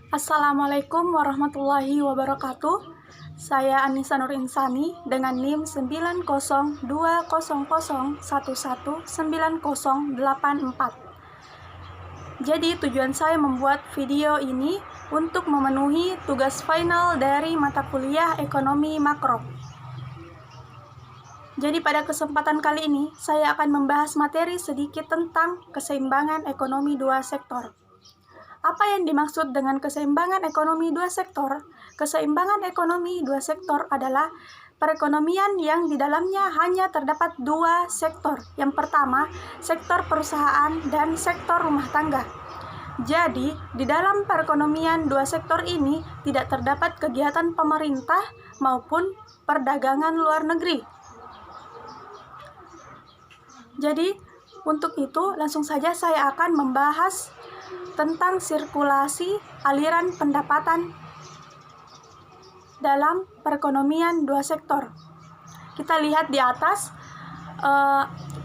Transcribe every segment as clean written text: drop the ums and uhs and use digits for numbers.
Assalamualaikum warahmatullahi wabarakatuh. Saya Anissa Nur Insani dengan NIM 90200119084. Jadi tujuan saya membuat video ini untuk memenuhi tugas final dari mata kuliah Ekonomi Makro. Jadi pada kesempatan kali ini saya akan membahas materi sedikit tentang keseimbangan ekonomi dua sektor. Apa yang dimaksud dengan keseimbangan ekonomi dua sektor? Keseimbangan ekonomi dua sektor adalah perekonomian yang di dalamnya hanya terdapat dua sektor. Yang pertama, sektor perusahaan dan sektor rumah tangga. Jadi, di dalam perekonomian dua sektor ini tidak terdapat kegiatan pemerintah maupun perdagangan luar negeri. Jadi, untuk itu langsung saja saya akan membahas tentang sirkulasi aliran pendapatan dalam perekonomian dua sektor. Kita lihat di atas,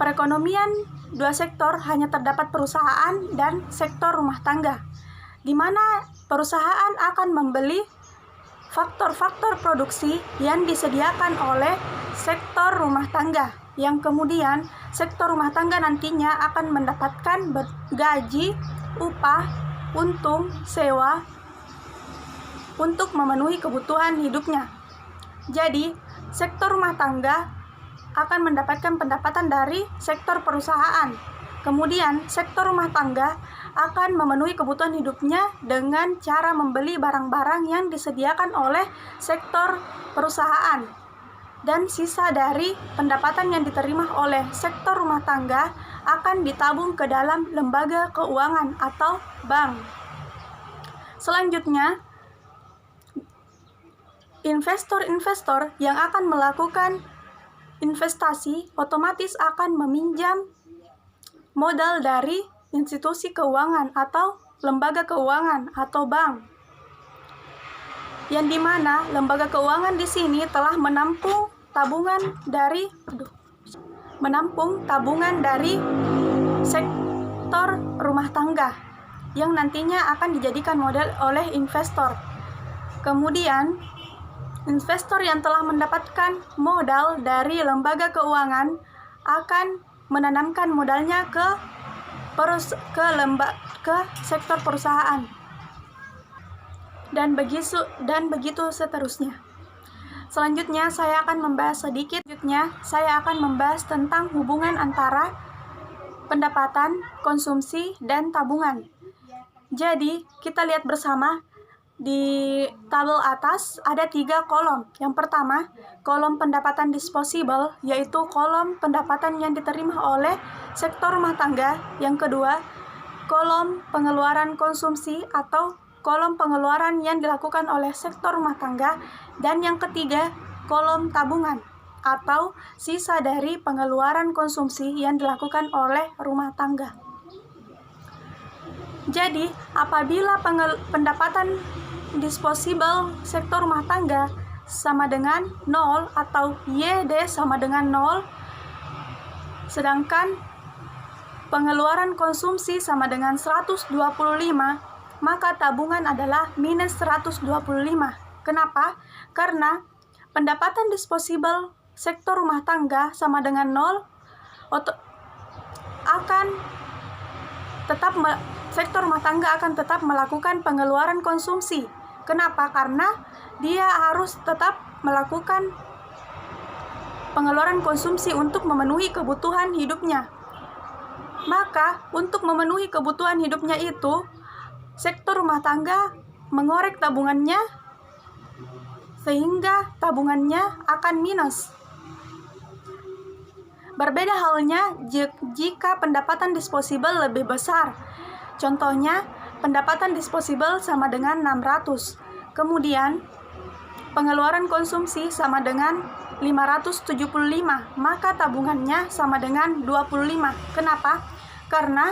perekonomian dua sektor hanya terdapat perusahaan dan sektor rumah tangga, di mana perusahaan akan membeli faktor-faktor produksi yang disediakan oleh sektor rumah tangga, yang kemudian sektor rumah tangga nantinya akan mendapatkan gaji, upah, untung, sewa untuk memenuhi kebutuhan hidupnya. Jadi, sektor rumah tangga akan mendapatkan pendapatan dari sektor perusahaan. Kemudian, sektor rumah tangga akan memenuhi kebutuhan hidupnya dengan cara membeli barang-barang yang disediakan oleh sektor perusahaan. Dan sisa dari pendapatan yang diterima oleh sektor rumah tangga akan ditabung ke dalam lembaga keuangan atau bank. Selanjutnya, investor-investor yang akan melakukan investasi otomatis akan meminjam modal dari institusi keuangan atau lembaga keuangan atau bank. Yang dimana lembaga keuangan di sini telah menampung tabungan dari sektor rumah tangga yang nantinya akan dijadikan modal oleh investor. Kemudian, investor yang telah mendapatkan modal dari lembaga keuangan akan menanamkan modalnya ke sektor perusahaan. Dan begitu seterusnya. Selanjutnya saya akan membahas tentang hubungan antara pendapatan, konsumsi, dan tabungan. Jadi, kita lihat bersama di tabel atas ada 3 kolom. Yang pertama, kolom pendapatan disposable, yaitu kolom pendapatan yang diterima oleh sektor rumah tangga. Yang kedua, kolom pengeluaran konsumsi atau kolom pengeluaran yang dilakukan oleh sektor rumah tangga. Dan yang ketiga, kolom tabungan atau sisa dari pengeluaran konsumsi yang dilakukan oleh rumah tangga. Jadi, apabila pendapatan disposable sektor rumah tangga sama dengan 0 atau YD sama dengan 0, sedangkan pengeluaran konsumsi sama dengan 125, maka tabungan adalah minus 125. Kenapa? Karena pendapatan disposable sektor rumah tangga sama dengan 0, sektor rumah tangga akan tetap melakukan pengeluaran konsumsi. Kenapa? Karena dia harus tetap melakukan pengeluaran konsumsi untuk memenuhi kebutuhan hidupnya. Maka, untuk memenuhi kebutuhan hidupnya itu, sektor rumah tangga mengorek tabungannya sehingga tabungannya akan minus. Berbeda halnya jika pendapatan disposable lebih besar. Contohnya, pendapatan disposable sama dengan 600. Kemudian, pengeluaran konsumsi sama dengan 575, maka tabungannya sama dengan 25. Kenapa? Karena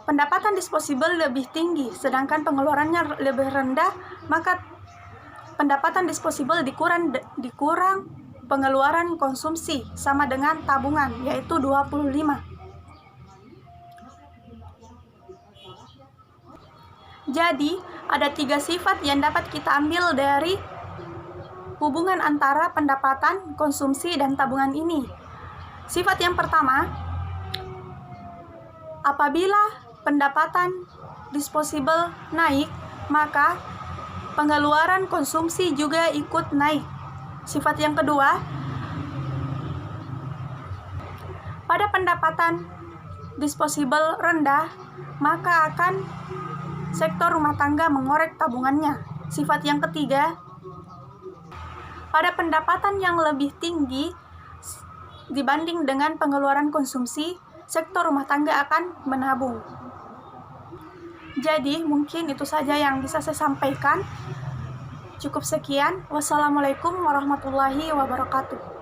pendapatan disposable lebih tinggi, sedangkan pengeluarannya lebih rendah, maka pendapatan disposable dikurang pengeluaran konsumsi sama dengan tabungan, yaitu 25. Jadi, ada 3 sifat yang dapat kita ambil dari hubungan antara pendapatan, konsumsi, dan tabungan ini. Sifat yang pertama, apabila pendapatan disposable naik, maka pengeluaran konsumsi juga ikut naik. Sifat yang kedua, pada pendapatan disposable rendah, maka akan sektor rumah tangga mengorek tabungannya. Sifat yang ketiga, pada pendapatan yang lebih tinggi dibanding dengan pengeluaran konsumsi, sektor rumah tangga akan menabung. Jadi, mungkin itu saja yang bisa saya sampaikan. Cukup sekian. Wassalamualaikum warahmatullahi wabarakatuh.